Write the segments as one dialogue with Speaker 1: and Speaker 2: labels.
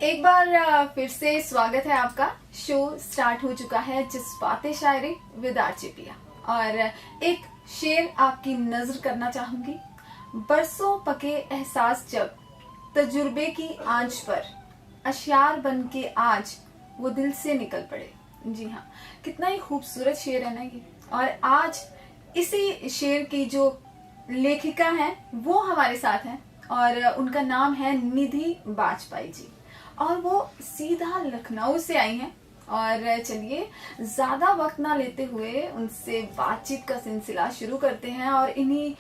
Speaker 1: एक बार फिर से स्वागत है आपका। शो स्टार्ट हो चुका है जज्बाते शायरी विद आरजेपिया और एक शेर आपकी नजर करना चाहूंगी। बरसों पके एहसास जब तजुर्बे की आंच पर अशियार बन के आज वो दिल से निकल पड़े। जी हाँ, कितना ही खूबसूरत शेर है ना ये। और आज इसी शेर की जो लेखिका हैं वो हमारे साथ हैं और उनका नाम है निधि बाजपाई जी और वो सीधा लखनऊ से आई हैं। और चलिए ज्यादा वक्त ना लेते हुए उनसे बातचीत का सिलसिला शुरू करते हैं और इन्हीं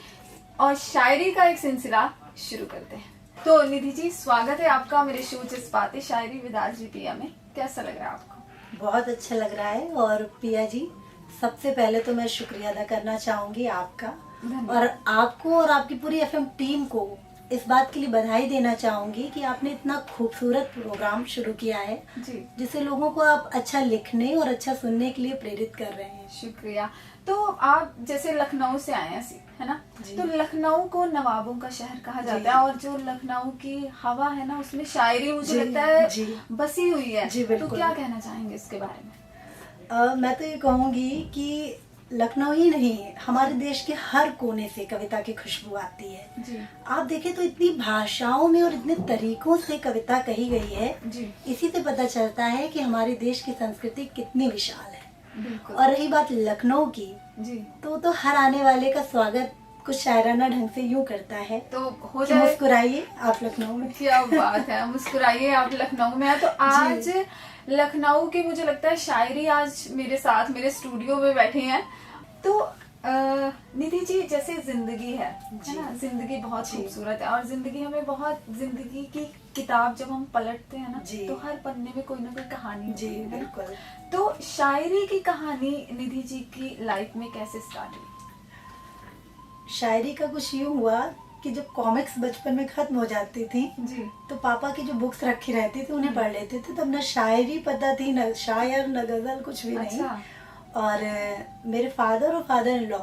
Speaker 1: और शायरी का एक सिलसिला शुरू करते हैं। तो निधि जी, स्वागत है आपका मेरे शो जज्बाते शायरी विद आरजेपिया में। कैसा लग रहा है आपको?
Speaker 2: बहुत अच्छा लग रहा है। और पिया जी, सबसे पहले तो मैं शुक्रिया अदा करना चाहूंगी आपका और आपको और आपकी पूरी एफएम टीम को इस बात के लिए बधाई देना चाहूंगी कि आपने इतना खूबसूरत प्रोग्राम शुरू किया है
Speaker 1: जी।
Speaker 2: जिससे लोगों को आप अच्छा लिखने और अच्छा सुनने के लिए प्रेरित कर रहे हैं।
Speaker 1: शुक्रिया। तो आप जैसे लखनऊ से आए हैं, है ना? तो लखनऊ को नवाबों का शहर कहा जाता है और जो लखनऊ की हवा है ना उसमें शायरी मुझे लगता है बसी हुई है। तो क्या कहना चाहेंगे इसके बारे में?
Speaker 2: मैं तो ये कहूंगी कि लखनऊ ही नहीं, हमारे देश के हर कोने से कविता की खुशबू आती है।
Speaker 1: जी।
Speaker 2: आप देखें तो इतनी भाषाओं में और इतने तरीकों से कविता कही गई है।
Speaker 1: जी।
Speaker 2: इसी से पता चलता है कि हमारे देश की संस्कृति कितनी विशाल है।
Speaker 1: बिल्कुल।
Speaker 2: और रही बात लखनऊ की,
Speaker 1: जी,
Speaker 2: तो हर आने वाले का स्वागत कुछ शायराना ढंग से यूं करता है
Speaker 1: तो हो जाए।
Speaker 2: मुस्कुराइए आप लखनऊ में।
Speaker 1: क्या बात है, मुस्कुराइए आप लखनऊ में है। तो आज लखनऊ की मुझे लगता है शायरी आज मेरे साथ मेरे स्टूडियो में बैठे हैं। तो निधि जी, जैसे जिंदगी है ना, जिंदगी बहुत खूबसूरत है और जिंदगी हमें बहुत, जिंदगी की किताब जब हम पलटते हैं ना तो हर पन्ने में कोई ना कोई कहानी होती है।
Speaker 2: बिल्कुल।
Speaker 1: तो शायरी की कहानी निधि जी की लाइफ में कैसे स्टार्ट हुई?
Speaker 2: शायरी का कुछ यूं हुआ कि जब कॉमिक्स बचपन में खत्म हो जाती थी
Speaker 1: जी,
Speaker 2: तो पापा की जो बुक्स रखी रहती थी उन्हें पढ़ लेते थे। तब न शायरी पता थी, न शायर, न गजल, कुछ भी नहीं। और मेरे फादर और फादर इन लॉ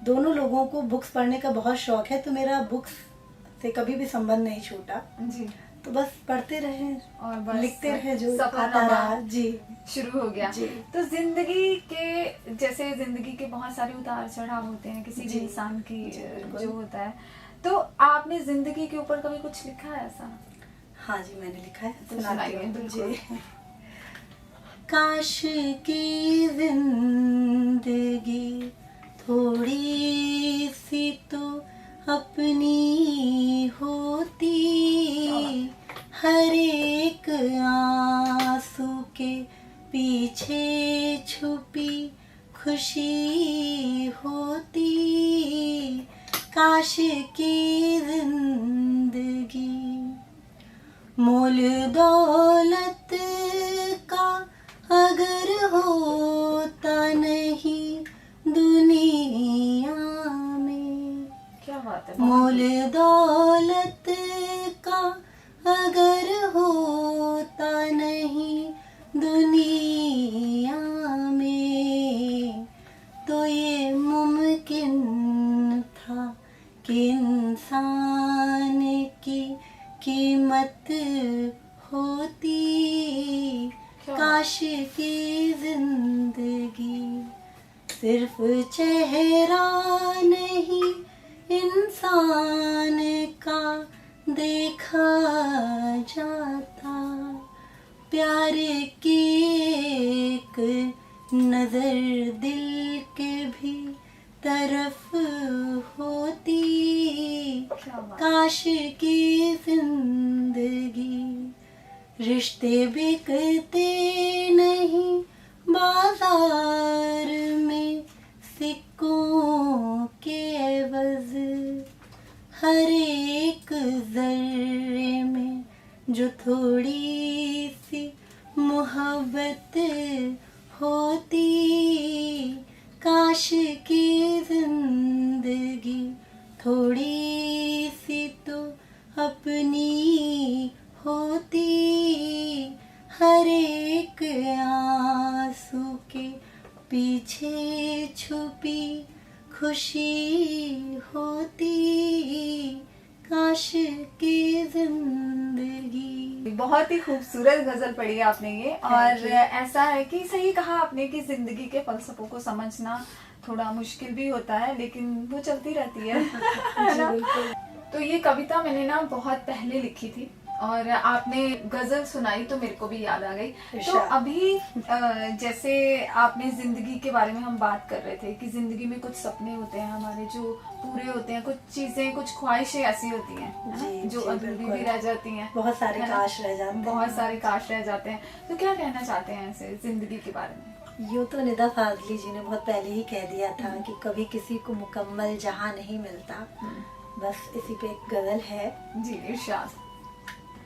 Speaker 2: दोनों लोगों को बुक्स पढ़ने का बहुत शौक है, तो मेरा बुक्स से कभी भी संबंध नहीं छूटा।
Speaker 1: जी।
Speaker 2: तो बस पढ़ते रहे और
Speaker 1: बस
Speaker 2: लिखते रहे, जो आता रहा। जी,
Speaker 1: शुरू हो गया।
Speaker 2: जी।
Speaker 1: तो जिंदगी के, जैसे जिंदगी के बहुत सारे उतार चढ़ाव होते हैं किसी भी इंसान की, जो होता है। तो आपने जिंदगी के ऊपर कभी कुछ लिखा है ऐसा?
Speaker 2: हाँ जी, मैंने लिखा है।
Speaker 1: तो सुनाइए।
Speaker 2: जी। काश की जिंदगी थोड़ी सी तो अपनी होती, हर एक आंसू के पीछे छुपी खुशी होती। काश की जिंदगी मोल दौलत का अगर होता नहीं दुनिया में।
Speaker 1: क्या बात है।
Speaker 2: मोल दौलत का अगर होता नहीं दुनिया में तो ये मुमकिन था कि इंसान की कीमत होती। काश की जिंदगी सिर्फ चेहरा नहीं इंसान का देखा जाता, प्यार की एक नजर दिल के भी तरफ होती। काश की जिंदगी रिश्ते बिकते नहीं बाजार में सिक्कों के एवज, हर एक जर्रे में जो थोड़ी सी मोहब्बत होती। काश की जिंदगी थोड़ी सी तो अपनी होती, हर एक आंसू के पीछे छुपी खुशी होती। काश की जिंदगी।
Speaker 1: बहुत ही खूबसूरत गजल पढ़ी आपने ये। और ऐसा है कि सही कहा आपने कि जिंदगी के फलसफों को समझना थोड़ा मुश्किल भी होता है, लेकिन वो चलती रहती है है ना? तो ये कविता मैंने ना बहुत पहले लिखी थी और आपने गजल सुनाई तो मेरे को भी याद आ गई। तो अभी जैसे आपने जिंदगी के बारे में हम बात कर रहे थे कि जिंदगी में कुछ सपने होते हैं हमारे जो पूरे होते हैं, कुछ चीजें, कुछ ख्वाहिशें ऐसी होती हैं जो अधूरी भी रह जाती हैं,
Speaker 2: बहुत सारे काश रह जाते हैं,
Speaker 1: बहुत सारे काश रह जाते हैं। तो क्या कहना चाहते हैं ऐसे जिंदगी के बारे में?
Speaker 2: यूँ तो निदा फाजली जी ने बहुत पहले ही कह दिया था कि कभी किसी को मुकम्मल जहां नहीं मिलता। बस इसी पे एक गजल है
Speaker 1: जी, इरशाद।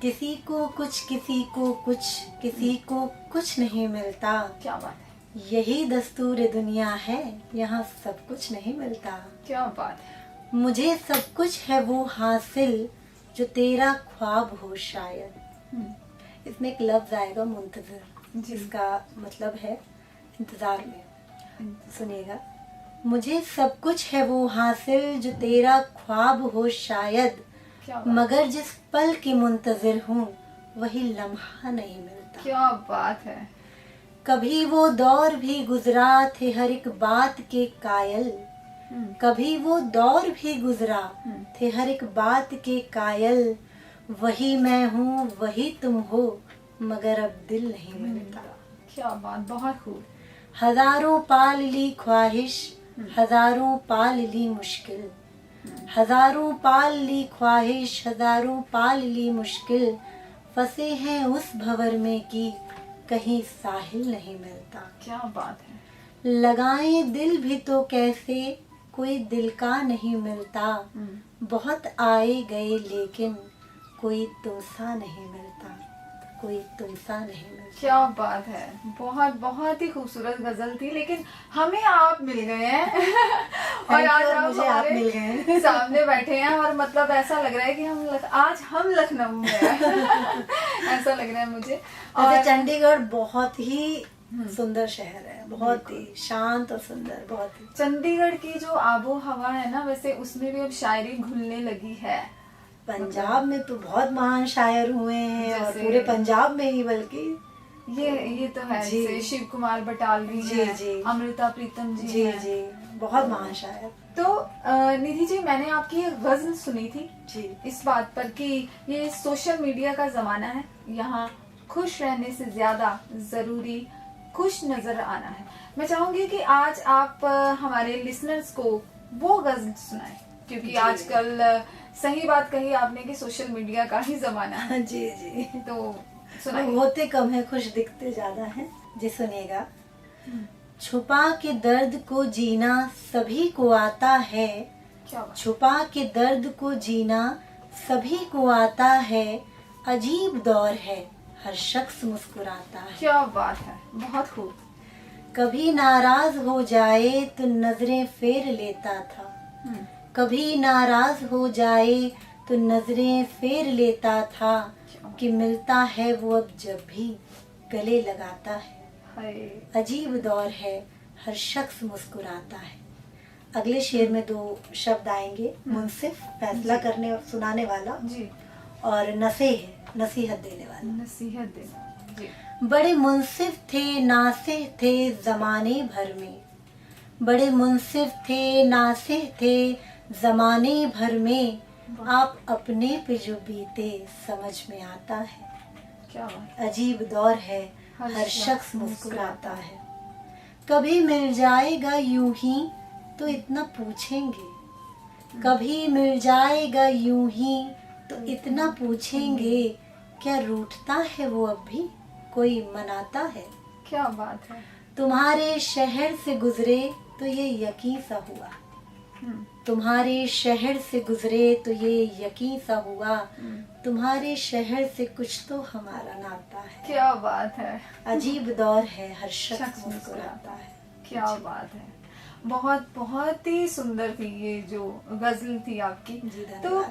Speaker 2: किसी को कुछ, किसी को कुछ, किसी को कुछ नहीं मिलता।
Speaker 1: क्या बात है,
Speaker 2: यही दस्तूर दुनिया है, यहाँ सब कुछ नहीं मिलता।
Speaker 1: क्या बात है।
Speaker 2: मुझे सब कुछ है वो हासिल जो तेरा ख्वाब हो शायद। इसमें एक लफ्ज आएगा मुंतजर, जिसका मतलब है इंतजार में। सुनिएगा, मुझे सब कुछ है वो हासिल जो तेरा ख्वाब हो शायद, मगर जिस पल की मुंतजिर हूँ वही लम्हा नहीं मिलता।
Speaker 1: क्या बात है।
Speaker 2: कभी वो दौर भी गुजरा थे हर एक बात के कायल, कभी वो दौर भी गुजरा थे हर एक बात के कायल, वही मैं हूँ वही तुम हो मगर अब दिल नहीं मिलता।
Speaker 1: क्या बात, बहुत खूब।
Speaker 2: हजारों पाल ली ख्वाहिश, हजारों पाल ली मुश्किल, हजारों पाल ली ख्वाहिश, हजारों पाल ली मुश्किल, फंसे हैं उस भंवर में कि कहीं साहिल नहीं मिलता।
Speaker 1: क्या बात है।
Speaker 2: लगाएं दिल भी तो कैसे कोई दिल का नहीं मिलता, बहुत आए गए लेकिन कोई तुमसा नहीं मिलता, कोई तुमसा नहीं मिलता।
Speaker 1: क्या बात है, बहुत बहुत ही खूबसूरत गजल थी, लेकिन हमें आप मिल गए हैं और आज आप
Speaker 2: मिल गए
Speaker 1: सामने बैठे हैं और मतलब ऐसा लग रहा है कि आज हम लखनऊ में हैं ऐसा लग रहा है मुझे। और
Speaker 2: चंडीगढ़ बहुत ही सुंदर शहर है, बहुत ही शांत और सुंदर। बहुत ही
Speaker 1: चंडीगढ़ की जो आबो हवा है ना, वैसे उसमें भी अब शायरी घुलने लगी है।
Speaker 2: पंजाब में तो बहुत महान शायर हुए हैं और पूरे पंजाब में ही, बल्कि
Speaker 1: ये तो है, जैसे शिव कुमार बटालवी हैं, अमृता प्रीतम जी हैं।
Speaker 2: जी, बहुत महान शायर।
Speaker 1: तो निधि जी, मैंने आपकी एक गजल सुनी थी
Speaker 2: जी
Speaker 1: इस बात पर कि ये सोशल मीडिया का जमाना है, यहाँ खुश रहने से ज्यादा जरूरी खुश नजर आना है। मैं चाहूंगी कि आज आप हमारे लिसनर्स को वो गजल सुनाएं, क्योंकि आजकल सही बात कही आपने कि सोशल मीडिया का ही जमाना है।
Speaker 2: जी जी,
Speaker 1: तो सुनाइए।
Speaker 2: होते कम है, खुश दिखते ज्यादा हैं। जी सुनिएगा। छुपा के दर्द को जीना सभी को आता है, छुपा के दर्द को जीना सभी को आता है, अजीब दौर है हर शख्स मुस्कुराता है।
Speaker 1: क्या बात है, बहुत खूब।
Speaker 2: कभी नाराज हो जाए तो नजरें फेर लेता था, कभी नाराज हो जाए तो नजरें फेर लेता था, कि मिलता है वो अब जब भी गले लगाता है, अजीब दौर है हर शख्स मुस्कुराता है। अगले शेर में दो शब्द आएंगे, मुंसिफ फैसला करने और सुनाने वाला जी, और नसीह नसीहत देने वाला।
Speaker 1: नसीहत देना जी।
Speaker 2: बड़े मुंसिफ थे नासिह थे जमाने भर में, बड़े मुंसिफ थे नासिह थे जमाने भर में, आप अपने पे जो बीते समझ में आता है,
Speaker 1: क्या बात।
Speaker 2: अजीब दौर है हर शख्स मुस्कुराता है। कभी मिल जाएगा यूं ही तो इतना पूछेंगे, कभी मिल जाएगा यूं ही तो इतना पूछेंगे, क्या रूठता है वो अब भी कोई मनाता है।
Speaker 1: क्या बात है।
Speaker 2: तुम्हारे शहर से गुजरे तो ये यकीन सा हुआ, तुम्हारे शहर से गुजरे तो ये यकीन सा हुआ, तुम्हारे शहर से कुछ तो हमारा नाता है।
Speaker 1: क्या बात है।
Speaker 2: अजीब दौर है हर शख्स मुस्कुराता है।
Speaker 1: क्या बात है। बहुत बहुत ही सुंदर थी ये जो गजल थी आपकी। तो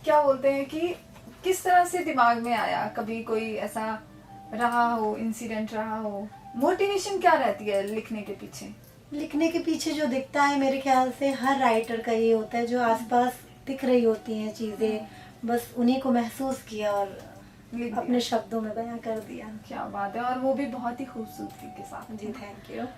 Speaker 1: क्या बोलते हैं कि किस तरह से दिमाग में आया, कभी कोई ऐसा रहा हो, इंसिडेंट रहा हो, मोटिवेशन क्या रहती है लिखने के पीछे?
Speaker 2: लिखने के पीछे जो दिखता है मेरे ख्याल से हर राइटर का ये होता है, जो आसपास दिख रही होती हैं चीजें, बस उन्हीं को महसूस किया और
Speaker 1: लिख दिया।
Speaker 2: अपने शब्दों में बयां कर दिया।
Speaker 1: क्या बात है, और वो भी बहुत ही खूबसूरती के साथ।
Speaker 2: जी थैंक यू।